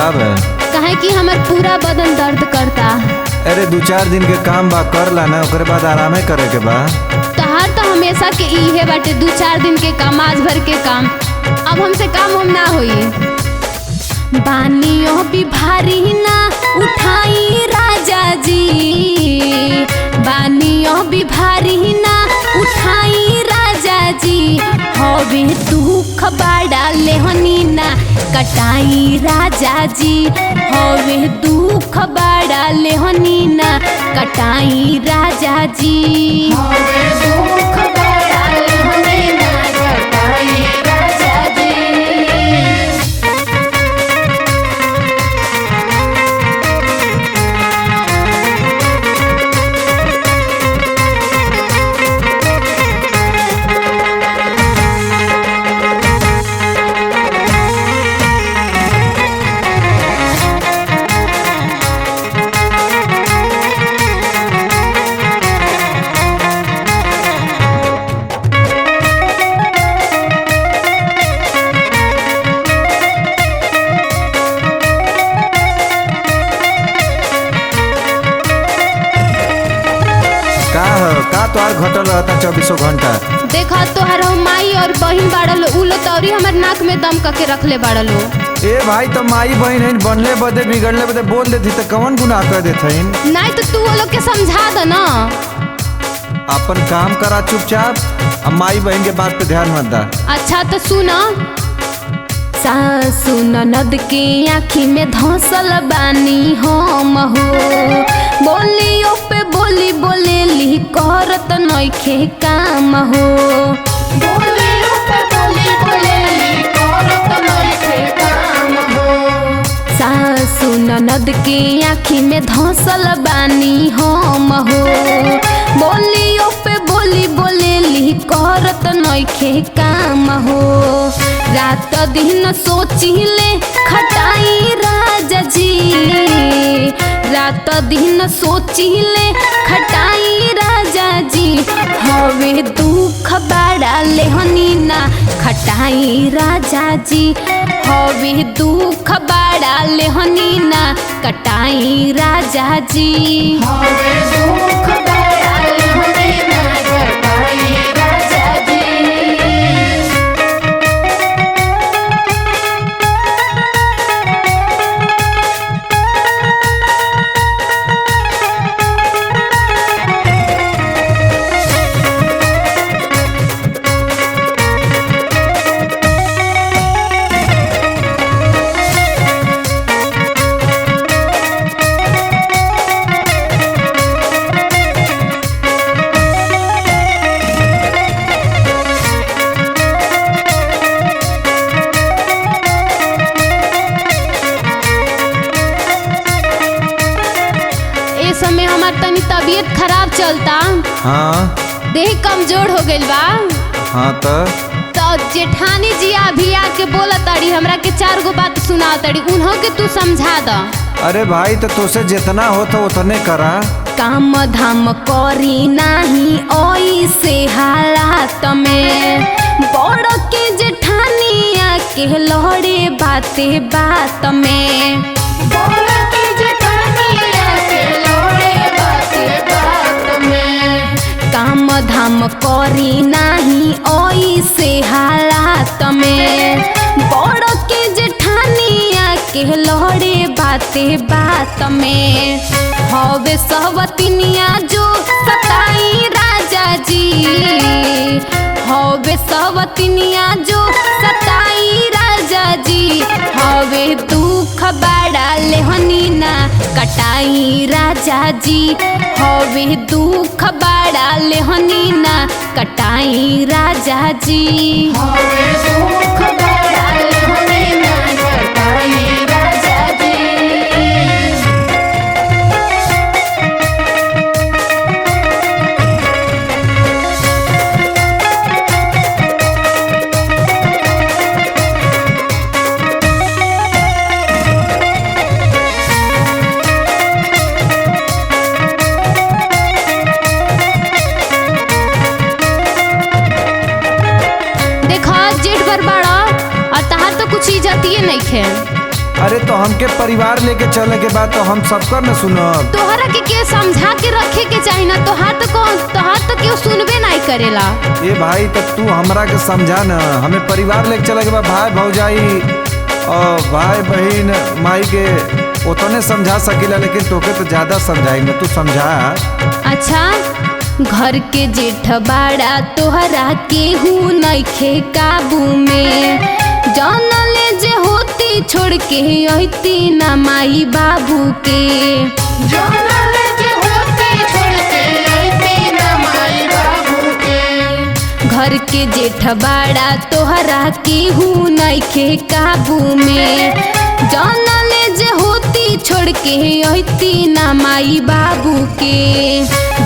का बे? कहे कि हमार पूरा बदन दर्द करता। अरे 2-4 दिन के काम बा, कर ला ना, ओकरे बाद आरामे करे के बा। तहार तो हमेशा के इहे बाटे, 2-4 दिन के काम, आज भर के काम। अब हमसे काम हम ना होई। बानियों भी भारी ना उठाई राजा जी, बानियों भी भारी ना उठाई राजा जी। हवे दुख बड़ा लेहनी ना कटाई राजा जी, हवे दुख बड़ा लेहनी ना कटाई राजा जी, हवे दुख बड़ा लेहनी ना कटाई राजा जी। तोहार घटल रहता 24 घंटा। देखा तोहर माई और बहिन बाड़लो, उ लो तौरी हमर नाक में दम करके रखले बाड़लो। ए भाई तो माई बहिन है, बनले बदे बिगड़ले बदे बोल देती तो कौन गुनाह कर देते हैं? नहीं तो तू वो लोग के समझा दे ना। अपन काम करा चुपचाप, अब माई बहन के बात पे ध्यान मत दा। अच्छा तो सुना, सासु ननद के आँखी में धौसल बानी हम हो, बोलियो पे बोली बोले ली करत नइखे काम हो, बोलियो पे बोली बोले ली करत नइखे काम हो। सासु ननद के आँखी में धौसल बानी हम हो, बोलियो पे बोली बोले ली करत नइखे काम हो। रात दिन सोचिले खटाई राजा जी, रात दिन सोचिले खटाई राजा जी। हवे दुख बड़ा लेहनी ना खटाई राजा जी, हवे दुख बड़ा लेहनी ना कटाई राजा जी, हवे दुख बड़ा लेहनी ना कटाई राजा जी। समय हमार तनी तबीयत खराब चलता। हाँ देह कमजोर हो गइल बा। हाँ तो जेठानी जी अभी आके बोला ताड़ी, हमरा के 4 गो बात सुना ताड़ी, उन्हों के तू समझा द। अरे भाई तो तुसे जितना हो तो उतने करा। काम धाम करी नाही ओइसे हालात में, बड़ के जेठानी आके लड़े बाते बात में, बड़ के जेठानी आके लड़े बाते बात में। काम धाम करी नाही ओइसे हालात में, बड़ के जेठानी आके लड़े बाते बात में। हवे सहवतिनिया जो सताई राजा जी, हवे सहवतिनिया जो सताई राजा जी। हवे दुख बड़ा लेहनी ना कटाई राजा जी, हवे दुख बड़ा लेहनी ना कटाई राजा जी, हवे दुख बड़ा लेहनी ना कटाई राजा जी। अरे तो हमके परिवार लेके चले के बाद तो हम सबकर न सुनब। तोहरा के समझा के रखे के चाही ना, तोहार तो केहू सुनबे नहीं करेला। ए भाई तो तू हमरा के समझा न, हमें परिवार लेके चले के बाद भाई भौजाई और भाई बहन माई के उतने समझा सकीला, लेकिन तोके तो ज्यादा समझाई, तू समझा। अच्छा, घर के जेठ बाड़ा तोहरा केहू नइखे काबू में, जानले जे होती छोड़ के अइती ना माई बाबू के, जानले जे होती छोड़ के अइती ना माई बाबू के। घर के जेठ बाड़ा तोहरा केहू नइखे काबू में, जानले जे होती छोड़ के अइती ना माई बाबू के।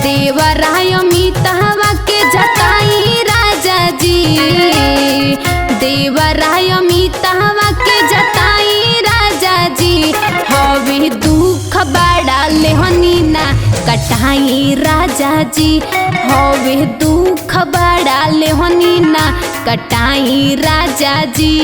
देवराय अमितावा के जताई राजा जी, देवराय अमितावा के जताई राजा जी, हवे दुख बड़ा लेहनी ना कटाई राजा जी, हवे दुख बड़ा लेहनी ना कटाई राजा जी।